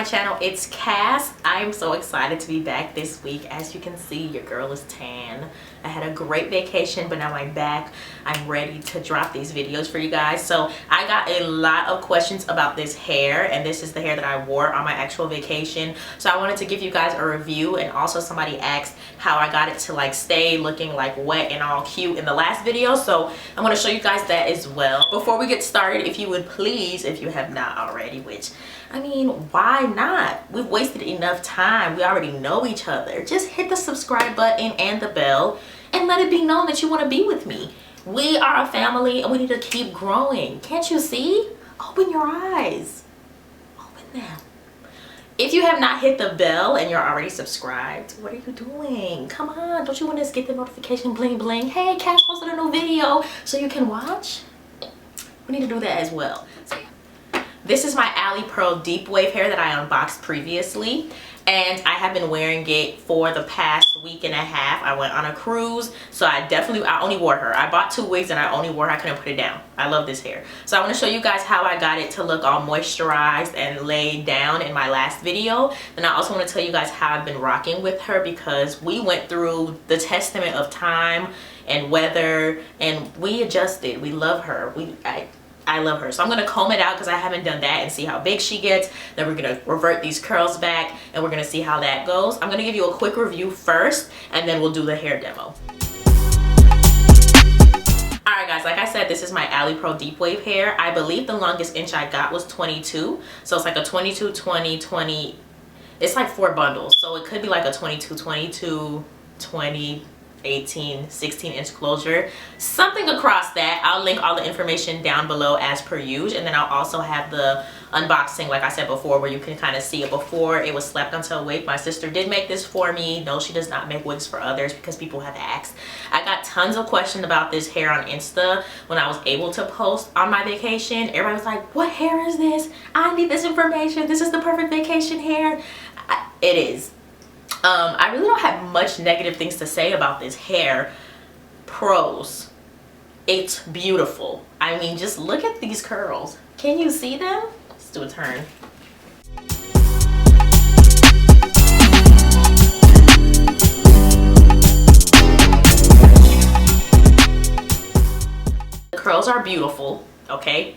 channel. It's Cass. I am so excited to be back this week. As you can see, your girl is tan. I had a great vacation, but now I'm back. I'm ready to drop these videos for you guys. So I got a lot of questions about this hair, and this is the hair that I wore on my actual vacation. So I wanted to give you guys a review, and also somebody asked how I got it to like stay looking like wet and all cute in the last video. So I'm going to show you guys that as well. Before we get started, if you would please, if you have not already, which I mean, why not? We've wasted enough time. We already know each other. Just hit the subscribe button and the bell and let it be known that you want to be with me. We are a family and we need to keep growing. Can't you see? Open your eyes. Open them. If you have not hit the bell and you're already subscribed, what are you doing? Come on, don't you want to get the notification bling bling? Hey, Cash posted a new video so you can watch. We need to do that as well. So, this is my Alipearl Deep Wave hair that I unboxed previously, and I have been wearing it for the past week and a half. I went on a cruise, so I only wore her. I bought 2 wigs and I only wore her. I couldn't put it down. I love this hair. So I want to show you guys how I got it to look all moisturized and laid down in my last video. And I also want to tell you guys how I've been rocking with her, because we went through the testament of time and weather and we adjusted. We love her. I love her. So I'm going to comb it out because I haven't done that, and see how big she gets. Then we're going to revert these curls back and we're going to see how that goes. I'm going to give you a quick review first and then we'll do the hair demo. Alright guys, like I said, this is my Alipearl Deep Wave hair. I believe the longest inch I got was 22. So it's like a 22, 20, 20. It's like 4 bundles. So it could be like a 22, 22, 20, 18, 16 inch closure, something across that. I'll link all the information down below as per usual, and then I'll also have the unboxing, like I said before, where you can kind of see it before it was slapped onto a wig. My sister did make this for me. No, she does not make wigs for others, because people have asked. I got tons of questions about this hair on Insta when I was able to post on my vacation. Everybody was like, what hair is this? I need this information. This is the perfect vacation hair. It is. I really don't have much negative things to say about this hair. Pros, it's beautiful. I mean, just look at these curls. Can you see them? Let's do a turn. The curls are beautiful, okay?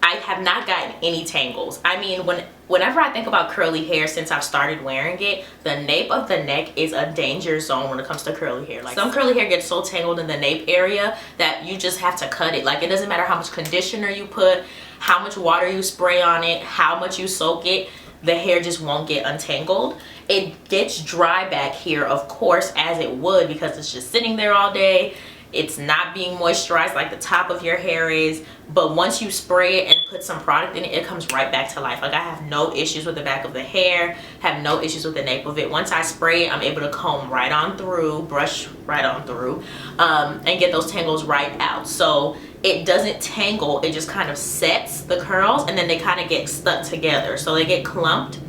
I have not gotten any tangles. I mean, whenever I think about curly hair since I've started wearing it, the nape of the neck is a danger zone when it comes to curly hair. Like, some curly hair gets so tangled in the nape area that you just have to cut it. Like, it doesn't matter how much conditioner you put, how much water you spray on it, how much you soak it, the hair just won't get untangled. It gets dry back here, of course, as it would, because it's just sitting there all day. It's not being moisturized like the top of your hair is, but once you spray it and put some product in it, it comes right back to life. Like, I have no issues with the back of the hair, have no issues with the nape of it. Once I spray it, I'm able to comb right on through, brush right on through, and get those tangles right out. So it doesn't tangle, it just kind of sets the curls, and then they kind of get stuck together. So they get clumped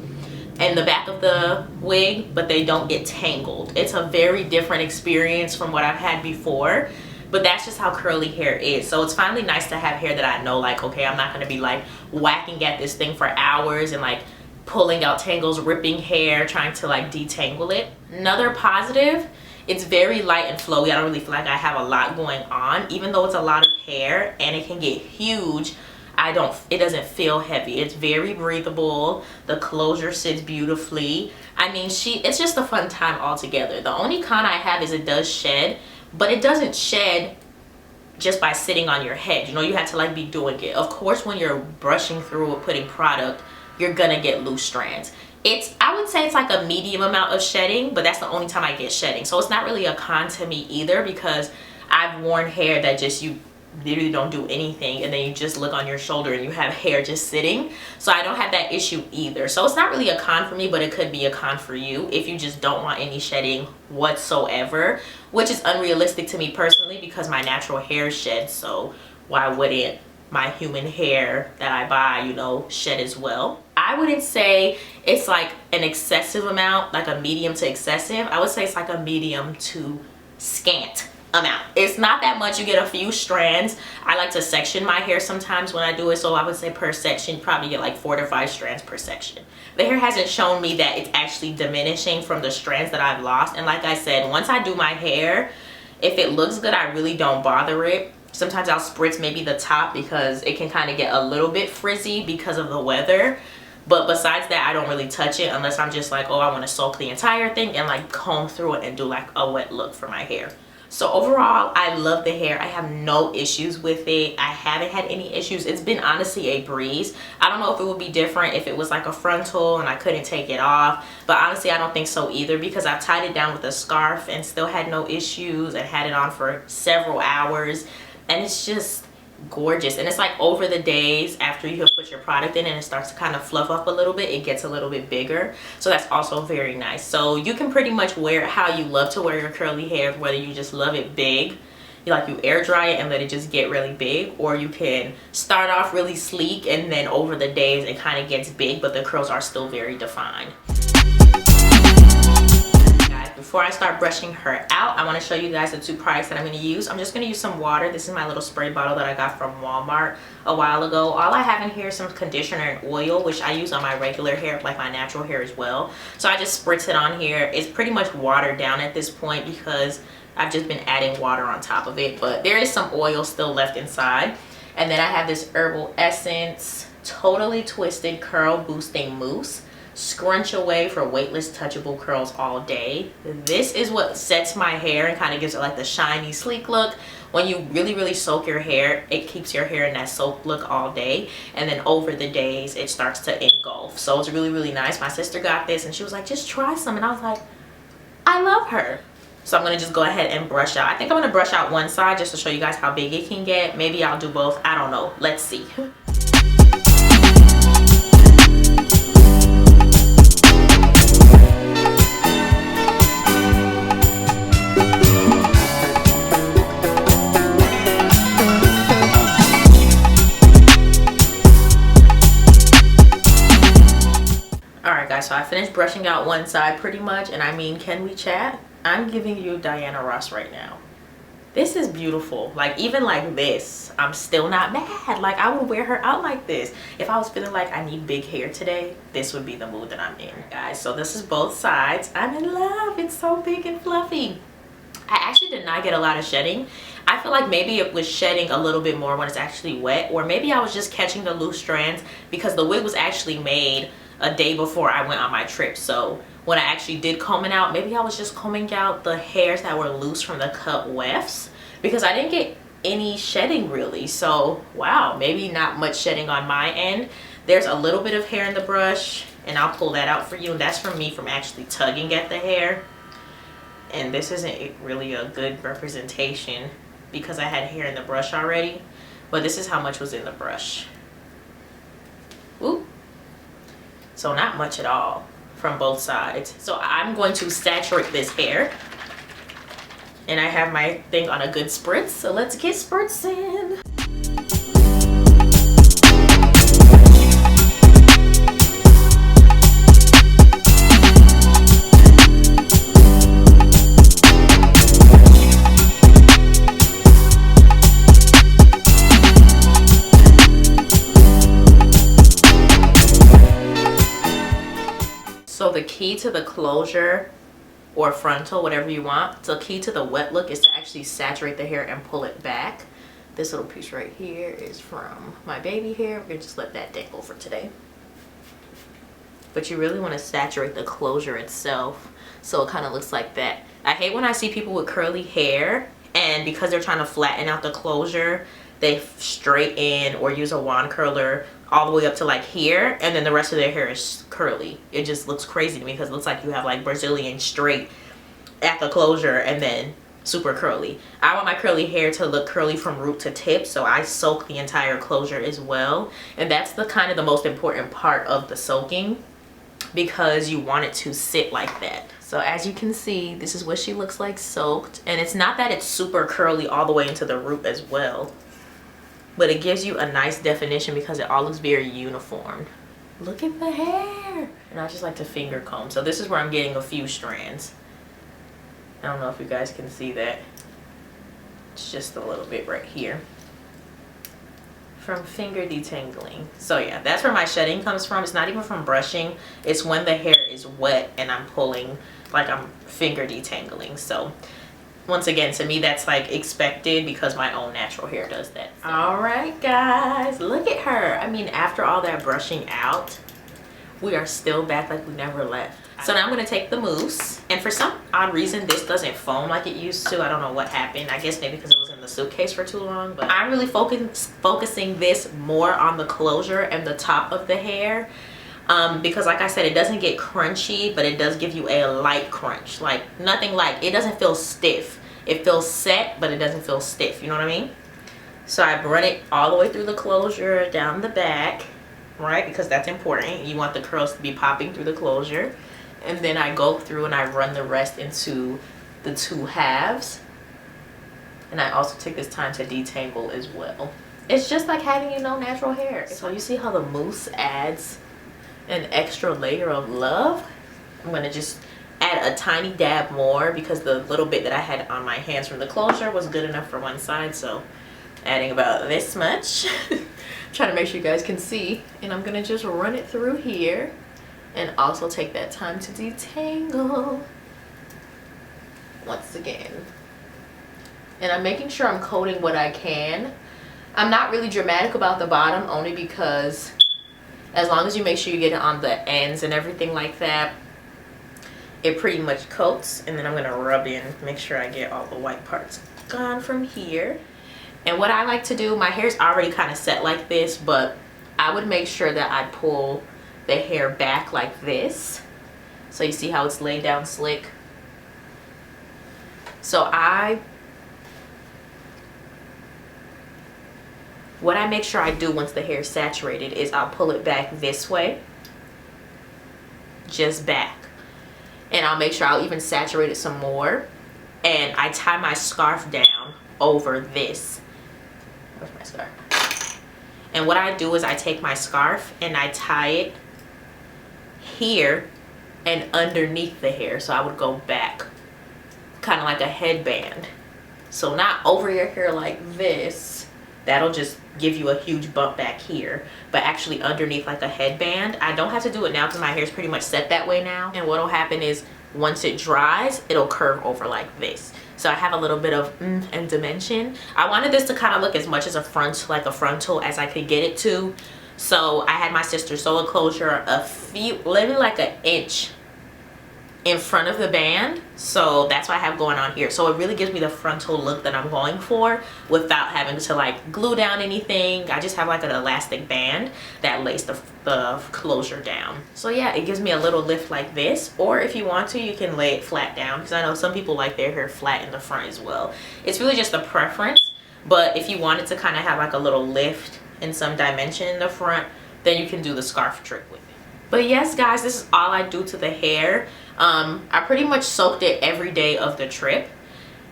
in the back of the wig, but they don't get tangled. It's a very different experience from what I've had before, but that's just how curly hair is. So it's finally nice to have hair that I know, like, okay, I'm not gonna be like whacking at this thing for hours and like pulling out tangles, ripping hair, trying to like detangle it. Another positive, it's very light and flowy. I don't really feel like I have a lot going on, even though it's a lot of hair and it can get huge. It doesn't feel heavy. It's very breathable. The closure sits beautifully. I mean, it's just a fun time altogether. The only con I have is it does shed, but it doesn't shed just by sitting on your head. You know, you have to like be doing it. Of course, when you're brushing through or putting product, you're gonna get loose strands. I would say it's like a medium amount of shedding, but that's the only time I get shedding. So it's not really a con to me either, because I've worn hair that just you literally don't do anything, and then you just look on your shoulder and you have hair just sitting. So I don't have that issue either. So it's not really a con for me, but it could be a con for you if you just don't want any shedding whatsoever, which is unrealistic to me personally, because my natural hair sheds. So why wouldn't my human hair that I buy, you know, shed as well? I wouldn't say it's like an excessive amount, like a medium to excessive. I would say it's like a medium to scant amount. It's not that much. You get a few strands. I like to section my hair sometimes when I do it, so I would say per section you probably get like 4 to 5 strands per section. The hair hasn't shown me that it's actually diminishing from the strands that I've lost, and like I said, once I do my hair, if it looks good, I really don't bother it. Sometimes I'll spritz maybe the top because it can kind of get a little bit frizzy because of the weather. But besides that, I don't really touch it unless I'm just like, oh, I want to soak the entire thing and like comb through it and do like a wet look for my hair. So overall, I love the hair. I have no issues with it. I haven't had any issues. It's been honestly a breeze. I don't know if it would be different if it was like a frontal and I couldn't take it off. But honestly, I don't think so either, because I've tied it down with a scarf and still had no issues and had it on for several hours. And it's just gorgeous. And it's like over the days after you have put your product in and it starts to kind of fluff up a little bit, it gets a little bit bigger. So that's also very nice. So you can pretty much wear it how you love to wear your curly hair, whether you just love it big, you air dry it and let it just get really big, or you can start off really sleek and then over the days it kind of gets big but the curls are still very defined. Before I start brushing her out, I want to show you guys the 2 products that I'm going to use. I'm just going to use some water. This is my little spray bottle that I got from Walmart a while ago. All I have in here is some conditioner and oil, which I use on my regular hair, like my natural hair as well. So I just spritz it on here. It's pretty much watered down at this point because I've just been adding water on top of it, but there is some oil still left inside. And then I have this Herbal Essence Totally Twisted Curl Boosting Mousse. Scrunch away for weightless touchable curls all day. This is what sets my hair and kind of gives it like the shiny sleek look. When you really soak your hair, it keeps your hair in that soaked look all day, and then over the days it starts to engulf. So it's really nice. My sister got this and she was like, just try some, and I was like, I love her. So I'm gonna just go ahead and brush out. I think I'm gonna brush out one side just to show you guys how big it can get. Maybe I'll do both, I don't know, let's see. So I finished brushing out one side pretty much, and I mean, can we chat? I'm giving you Diana Ross right now. This is beautiful. Like, even like this, I'm still not mad. Like, I would wear her out like this. If I was feeling like I need big hair today, this would be the mood that I'm in, guys. So this is both sides. I'm in love. It's so big and fluffy. I actually did not get a lot of shedding. I feel like maybe it was shedding a little bit more when it's actually wet, or maybe I was just catching the loose strands because the wig was actually made a day before I went on my trip. So when I actually did comb it out, maybe I was just combing out the hairs that were loose from the cut wefts, because I didn't get any shedding really. So wow, maybe not much shedding on my end. There's a little bit of hair in the brush, and I'll pull that out for you, and that's from me from actually tugging at the hair. And this isn't really a good representation because I had hair in the brush already, but this is how much was in the brush. Ooh. So not much at all from both sides. So I'm going to saturate this hair, and I have my thing on a good spritz, so let's get spritzing. So the key to the closure or frontal, whatever you want, the key to the wet look is to actually saturate the hair and pull it back. This little piece right here is from my baby hair. We're gonna just let that dangle for today. But you really want to saturate the closure itself so it kind of looks like that. I hate when I see people with curly hair and because they're trying to flatten out the closure, they straighten or use a wand curler all the way up to like here, and then the rest of their hair is curly. It just looks crazy to me because it looks like you have like Brazilian straight at the closure and then super curly. I want my curly hair to look curly from root to tip, so I soak the entire closure as well. And that's the kind of the most important part of the soaking, because you want it to sit like that. So as you can see, this is what she looks like soaked, and it's not that it's super curly all the way into the root as well, but it gives you a nice definition because it all looks very uniform. Look at the hair. And I just like to finger comb. So this is where I'm getting a few strands. I don't know if you guys can see that. It's just a little bit right here from finger detangling. So yeah, that's where my shedding comes from. It's not even from brushing. It's when the hair is wet and I'm pulling, like I'm finger detangling. So once again, to me, that's like expected because my own natural hair does that. So. All right, guys, look at her. I mean, after all that brushing out, we are still back like we never left. So now I'm going to take the mousse, and for some odd reason this doesn't foam like it used to. I don't know what happened. I guess maybe because it was in the suitcase for too long, but I'm really focusing this more on the closure and the top of the hair, because like I said, it doesn't get crunchy, but it does give you a light crunch. Like nothing, like it doesn't feel stiff. It feels set, but it doesn't feel stiff, you know what I mean? So I run it all the way through the closure, down the back, right? Because that's important. You want the curls to be popping through the closure. And then I go through and I run the rest into the two halves. And I also take this time to detangle as well. It's just like having, you know, natural hair. So you see how the mousse adds an extra layer of love? I'm going to just add a tiny dab more because the little bit that I had on my hands from the closure was good enough for one side. So adding about this much. Trying to make sure you guys can see. And I'm going to just run it through here. And also take that time to detangle once again. And I'm making sure I'm coating what I can. I'm not really dramatic about the bottom, only because as long as you make sure you get it on the ends and everything like that, it pretty much coats. And then I'm gonna rub in, make sure I get all the white parts gone from here. And what I like to do, my hair's already kind of set like this, but I would make sure that I pull the hair back like this, so you see how it's laid down slick. So what I make sure I do once the hair is saturated is I'll pull it back this way, just back, and I'll make sure I'll even saturate it some more, and I tie my scarf down over this. Where's my scarf? And what I do is I take my scarf and I tie it here and underneath the hair, so I would go back kind of like a headband. So not over your hair like this, that'll just give you a huge bump back here, but actually underneath like a headband. I don't have to do it now because my hair is pretty much set that way now. And what'll happen is once it dries, it'll curve over like this. So I have a little bit of and dimension. I wanted this to kind of look as much as a front, like a frontal, as I could get it to. So I had my sister sew a closure literally like an inch in front of the band. So that's what I have going on here. So it really gives me the frontal look that I'm going for without having to like glue down anything. I just have like an elastic band that lays the closure down. So yeah, it gives me a little lift like this. Or if you want to, you can lay it flat down, because I know some people like their hair flat in the front as well. It's really just a preference. But if you wanted to kind of have like a little lift and some dimension in the front, then you can do the scarf trick with it. But yes, guys, this is all I do to the hair. I pretty much soaked it every day of the trip,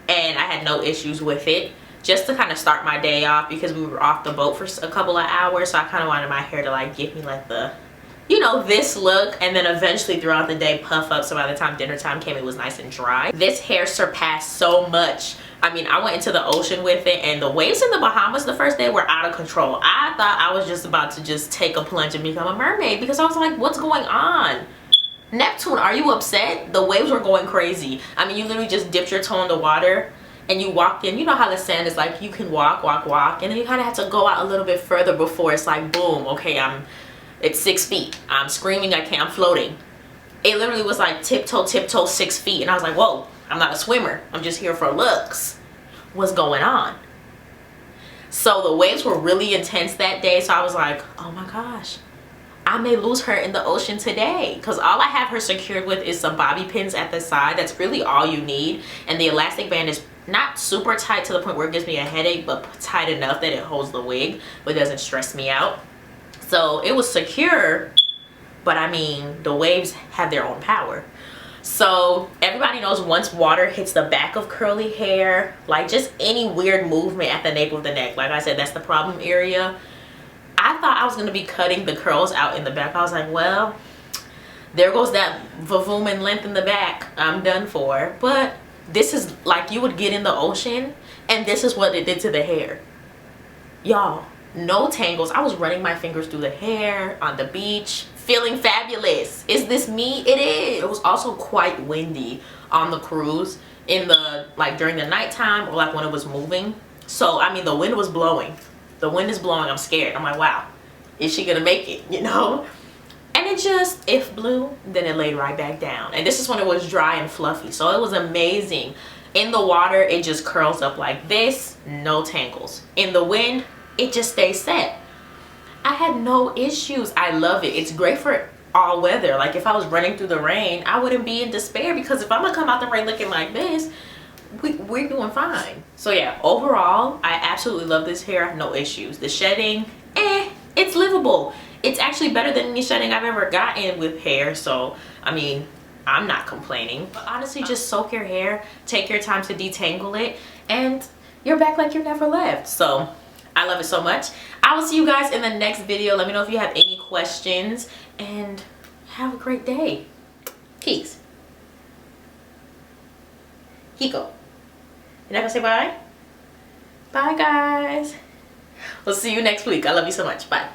and I had no issues with it, just to kind of start my day off, because we were off the boat for a couple of hours. So I kind of wanted my hair to like give me like the, you know, this look, and then eventually throughout the day puff up, so by the time dinner time came, it was nice and dry. This hair surpassed so much. I mean, I went into the ocean with it, and the waves in the Bahamas the first day were out of control. I thought I was just about to just take a plunge and become a mermaid, because I was like, what's going on? Neptune, are you upset? The waves were going crazy. I mean, you literally just dipped your toe in the water and you walked in. You know how the sand is like, you can walk, and then you kind of have to go out a little bit further before it's like, boom, okay, it's 6 feet. I'm screaming, I'm floating. It literally was like tiptoe, 6 feet. And I was like, whoa, I'm not a swimmer. I'm just here for looks. What's going on? So the waves were really intense that day. So I was like, oh my gosh, I may lose her in the ocean today, because all I have her secured with is some bobby pins at the side. That's really all you need. And the elastic band is not super tight to the point where it gives me a headache, but tight enough that it holds the wig but doesn't stress me out. So it was secure, but I mean, the waves have their own power. So everybody knows once water hits the back of curly hair, like just any weird movement at the nape of the neck, like I said, that's the problem area. I thought I was going to be cutting the curls out in the back. I was like, well, there goes that volume and length in the back. I'm done for. But this is like you would get in the ocean And this is what it did to the hair. Y'all, no tangles. I was running my fingers through the hair on the beach, feeling fabulous. Is this me? It is. It was also quite windy on the cruise in the, like, during the nighttime, or like when it was moving. So I mean, the wind was blowing. The wind is blowing. I'm scared. I'm like, wow, is she gonna make it, you know? And it just, if blew, then it laid right back down. And this is when it was dry and fluffy, so it was amazing. In the water, it just curls up like this, no tangles. In the wind, it just stays set. I had no issues. I love it. It's great for all weather. Like if I was running through the rain, I wouldn't be in despair, because if I'm gonna come out the rain looking like this, we're doing fine. So yeah, overall, I absolutely love this hair. No issues. The shedding, it's livable. It's actually better than any shedding I've ever gotten with hair. So I mean, I'm not complaining. But honestly, just soak your hair, take your time to detangle it, and you're back like you never left. So I love it so much. I will see you guys in the next video. Let me know if you have any questions, and have a great day. Peace. Hiko. You're not gonna say bye? Bye, guys. We'll see you next week. I love you so much. Bye.